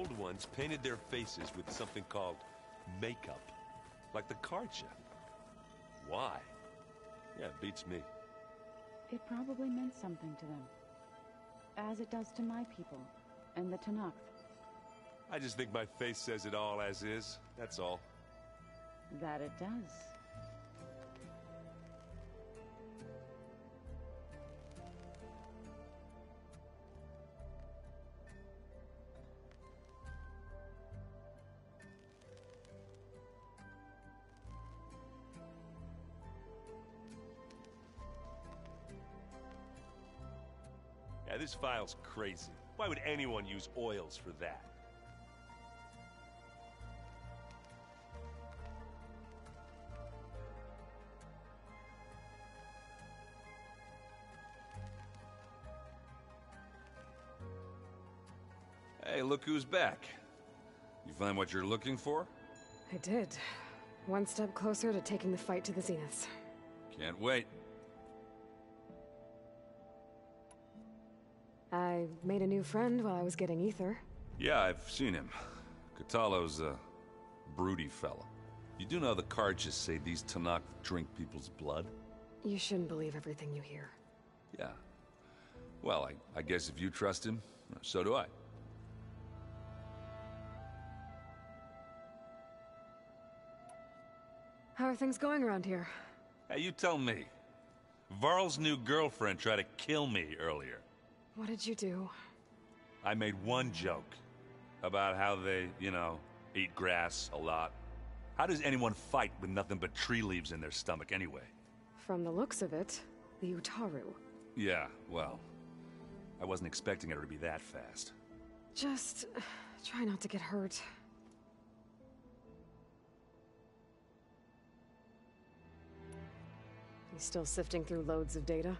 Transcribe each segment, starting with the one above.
old ones painted their faces with something called makeup. Like the Karja. Why? Yeah, it beats me. It probably meant something to them. As it does to my people, and the Tanakh. I just think my face says it all as is, that's all. That it does. Yeah, this file's crazy. Why would anyone use oils for that? Hey, look who's back. You find what you're looking for? I did. One step closer to taking the fight to the zeniths. Can't wait. I made a new friend while I was getting ether. Yeah, I've seen him. Katalo's a broody fella. You do know the Karjas say these Tanakh drink people's blood? You shouldn't believe everything you hear. Yeah. Well, I guess if you trust him, so do I. How are things going around here? Hey, you tell me. Varl's new girlfriend tried to kill me earlier. What did you do? I made one joke about how they, eat grass a lot. How does anyone fight with nothing but tree leaves in their stomach anyway? From the looks of it, the Utaru. Yeah, well, I wasn't expecting her to be that fast. Just try not to get hurt. You still sifting through loads of data?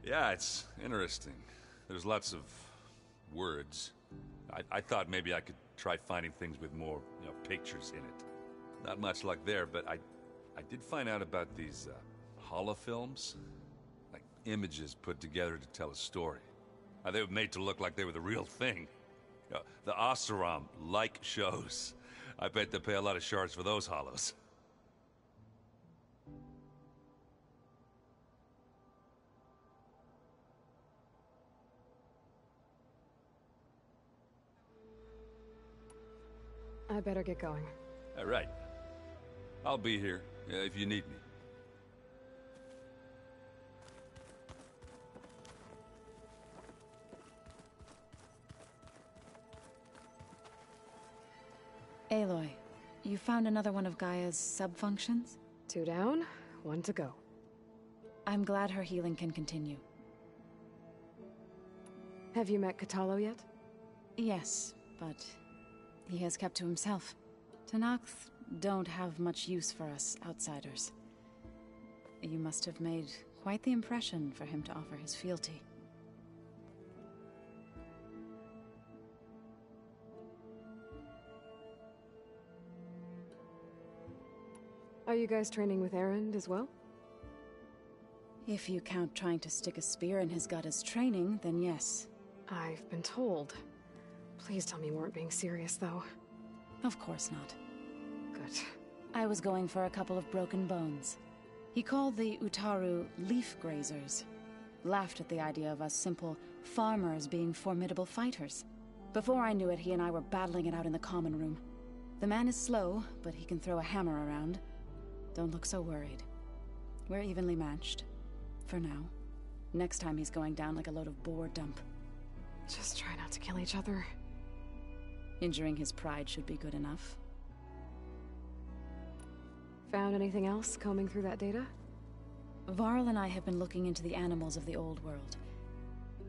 Yeah, it's interesting. There's lots of words. I thought maybe I could try finding things with more, pictures in it. Not much luck there, but I did find out about these holofilms. Like images put together to tell a story. They were made to look like they were the real thing. The Oseram like shows. I bet they pay a lot of shards for those hollows. I better get going. All right. I'll be here if you need me. Aloy, you found another one of Gaia's sub-functions? 2 down, 1 to go. I'm glad her healing can continue. Have you met Katalo yet? Yes, but he has kept to himself. Tanakh don't have much use for us outsiders. You must have made quite the impression for him to offer his fealty. Are you guys training with Erend as well? If you count trying to stick a spear in his gut as training, then yes. I've been told. Please tell me you weren't being serious, though. Of course not. Good. I was going for a couple of broken bones. He called the Utaru leaf grazers. Laughed at the idea of us simple farmers being formidable fighters. Before I knew it, he and I were battling it out in the common room. The man is slow, but he can throw a hammer around. Don't look so worried. We're evenly matched. For now. Next time he's going down like a load of boar dump. Just try not to kill each other. Injuring his pride should be good enough. Found anything else combing through that data? Varl and I have been looking into the animals of the old world.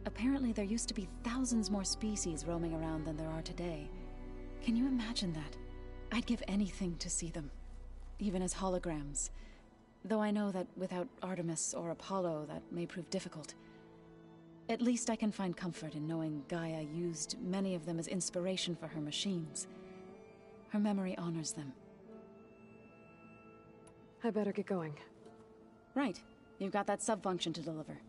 Apparently there used to be thousands more species roaming around than there are today. Can you imagine that? I'd give anything to see them. Even as holograms. Though I know that without Artemis or Apollo, that may prove difficult. At least I can find comfort in knowing Gaia used many of them as inspiration for her machines. Her memory honors them. I better get going. Right. You've got that sub-function to deliver.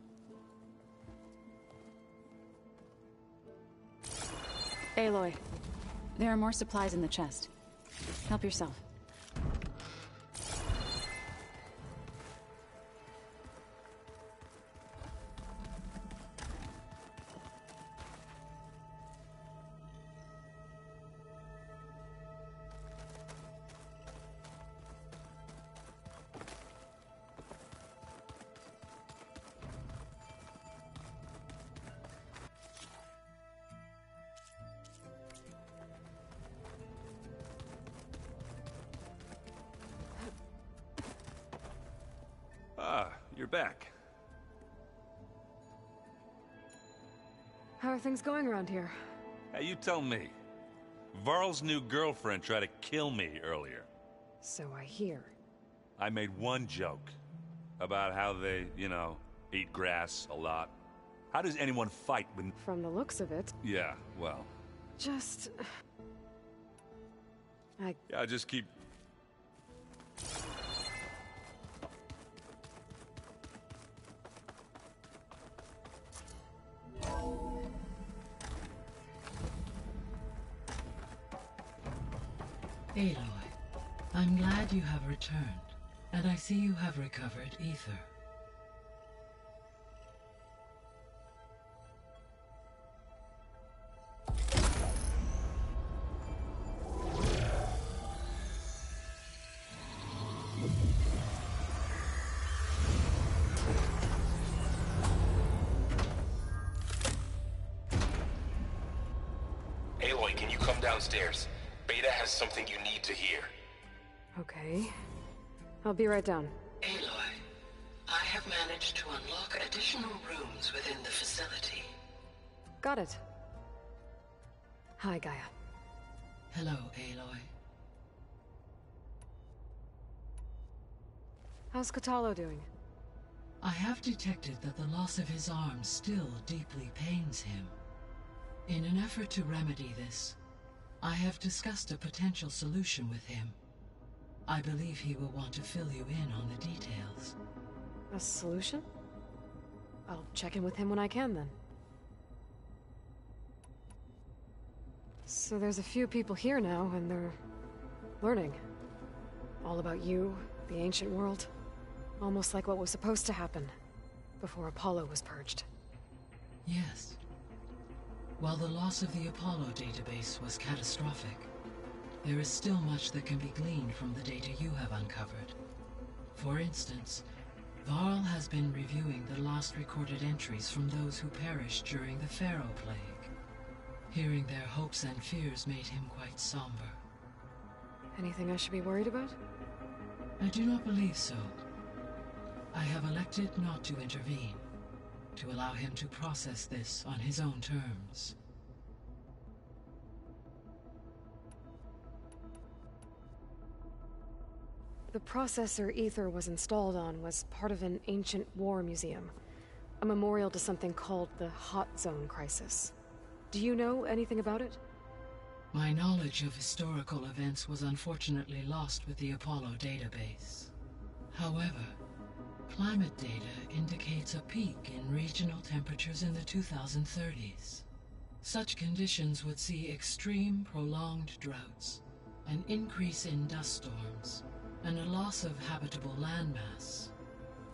Aloy, There are more supplies in the chest. Help yourself. Ah, you're back. How are things going around here? Hey, you tell me. Varl's new girlfriend tried to kill me earlier. So I hear. I made one joke about how they, eat grass a lot. How does anyone fight when... From the looks of it, Yeah, well... just... Yeah, just keep... Aloy, I'm glad you have returned, and I see you have recovered ether. Aloy, can you come downstairs? Beta has something you need to hear. Okay. I'll be right down. Aloy, I have managed to unlock additional rooms within the facility. Got it. Hi, Gaia. Hello, Aloy. How's Kotallo doing? I have detected that the loss of his arm still deeply pains him. In an effort to remedy this, I have discussed a potential solution with him. I believe he will want to fill you in on the details. A solution? I'll check in with him when I can, then. So there's a few people here now, and they're... learning. All about you, the ancient world. Almost like what was supposed to happen, before Apollo was purged. Yes. While the loss of the Apollo database was catastrophic, there is still much that can be gleaned from the data you have uncovered. For instance, Varl has been reviewing the last recorded entries from those who perished during the Pharaoh Plague. Hearing their hopes and fears made him quite somber. Anything I should be worried about? I do not believe so. I have elected not to intervene, to allow him to process this on his own terms. The processor Ether was installed on was part of an ancient war museum, a memorial to something called the Hot Zone Crisis. Do you know anything about it? My knowledge of historical events was unfortunately lost with the Apollo database. However, climate data indicates a peak in regional temperatures in the 2030s. Such conditions would see extreme, prolonged droughts, an increase in dust storms, and a loss of habitable landmass.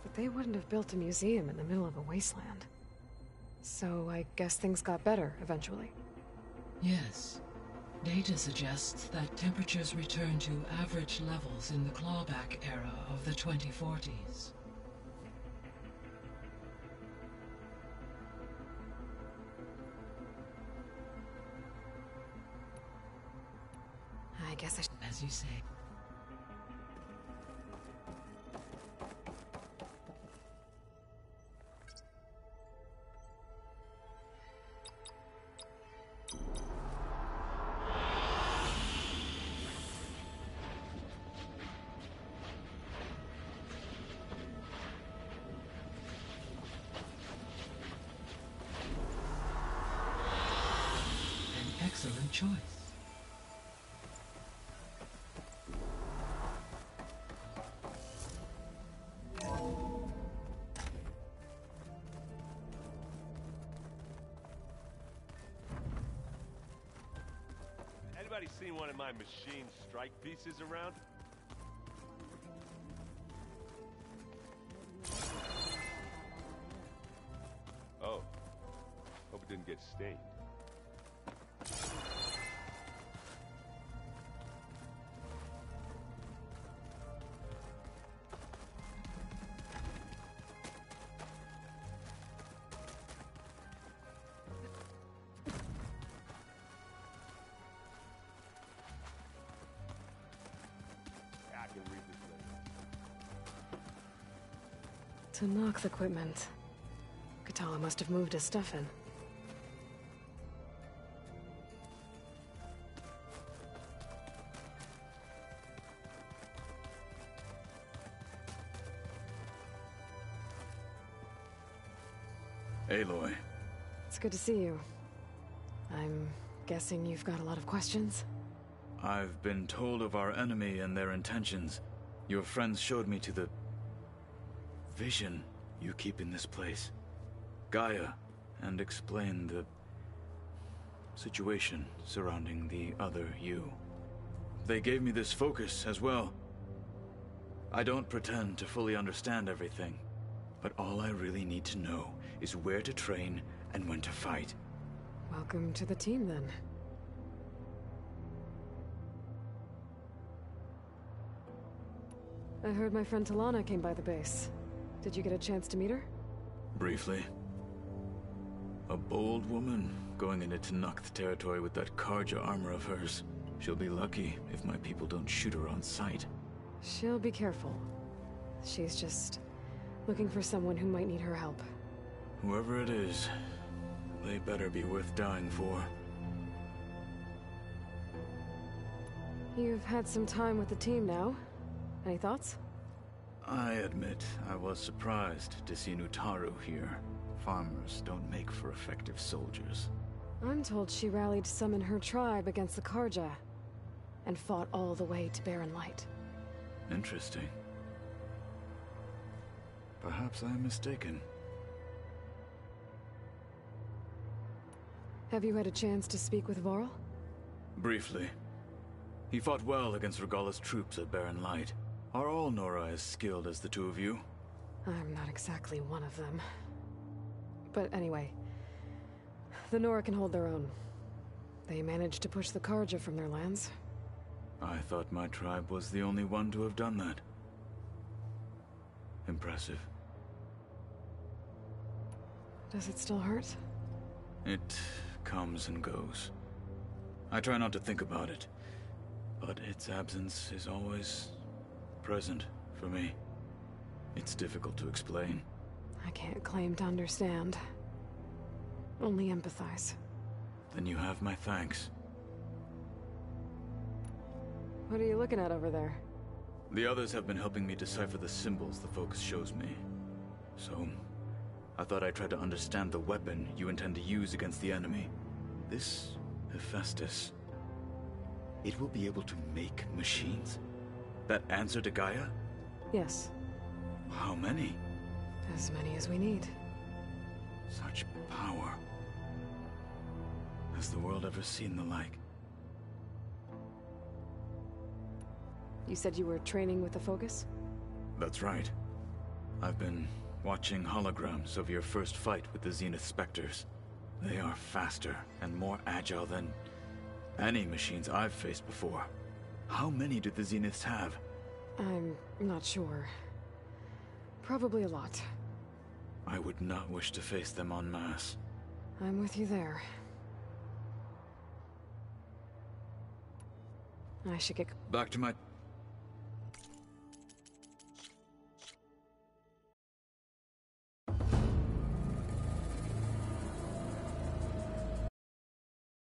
But they wouldn't have built a museum in the middle of a wasteland. So I guess things got better eventually. Yes. Data suggests that temperatures return to average levels in the clawback era of the 2040s. I guess I should... As you say. An excellent choice. Anybody seen one of my machine strike pieces around? Oh. Hope it didn't get stained. I can read this later. Tanakh equipment. Katala must have moved his stuff in. Aloy. It's good to see you. I'm guessing you've got a lot of questions? I've been told of our enemy and their intentions. Your friends showed me to the vision you keep in this place. Gaia, and explained the situation surrounding the other you. They gave me this focus as well. I don't pretend to fully understand everything, but all I really need to know is where to train and when to fight. Welcome to the team, then. I heard my friend Talana came by the base. Did you get a chance to meet her? Briefly. A bold woman going into Tanakh territory with that Karja armor of hers. She'll be lucky if my people don't shoot her on sight. She'll be careful. She's just looking for someone who might need her help. Whoever it is, they better be worth dying for. You've had some time with the team now. Any thoughts? I admit I was surprised to see Nutaru here. Farmers don't make for effective soldiers. I'm told she rallied some in her tribe against the Karja, and fought all the way to Barren Light. Interesting. Perhaps I am mistaken. Have you had a chance to speak with Varl? Briefly. He fought well against Regalla's troops at Barren Light. Are all Nora as skilled as the two of you? I'm not exactly one of them. But anyway, the Nora can hold their own. They managed to push the Karja from their lands. I thought my tribe was the only one to have done that. Impressive. Does it still hurt? It comes and goes. I try not to think about it, but its absence is always present for me. It's difficult to explain. I can't claim to understand. Only empathize. Then you have my thanks. What are you looking at over there? The others have been helping me decipher the symbols the focus shows me. So, I thought I'd try to understand the weapon you intend to use against the enemy. This Hephaestus. It will be able to make machines? That answer to Gaia? Yes. How many? As many as we need. Such power. Has the world ever seen the like? You said you were training with the Focus? That's right. I've been watching holograms of your first fight with the Zenith Spectres. They are faster and more agile than any machines I've faced before. How many do the Zeniths have? I'm not sure. Probably a lot. I would not wish to face them en masse. I'm with you there. I should get... Back to my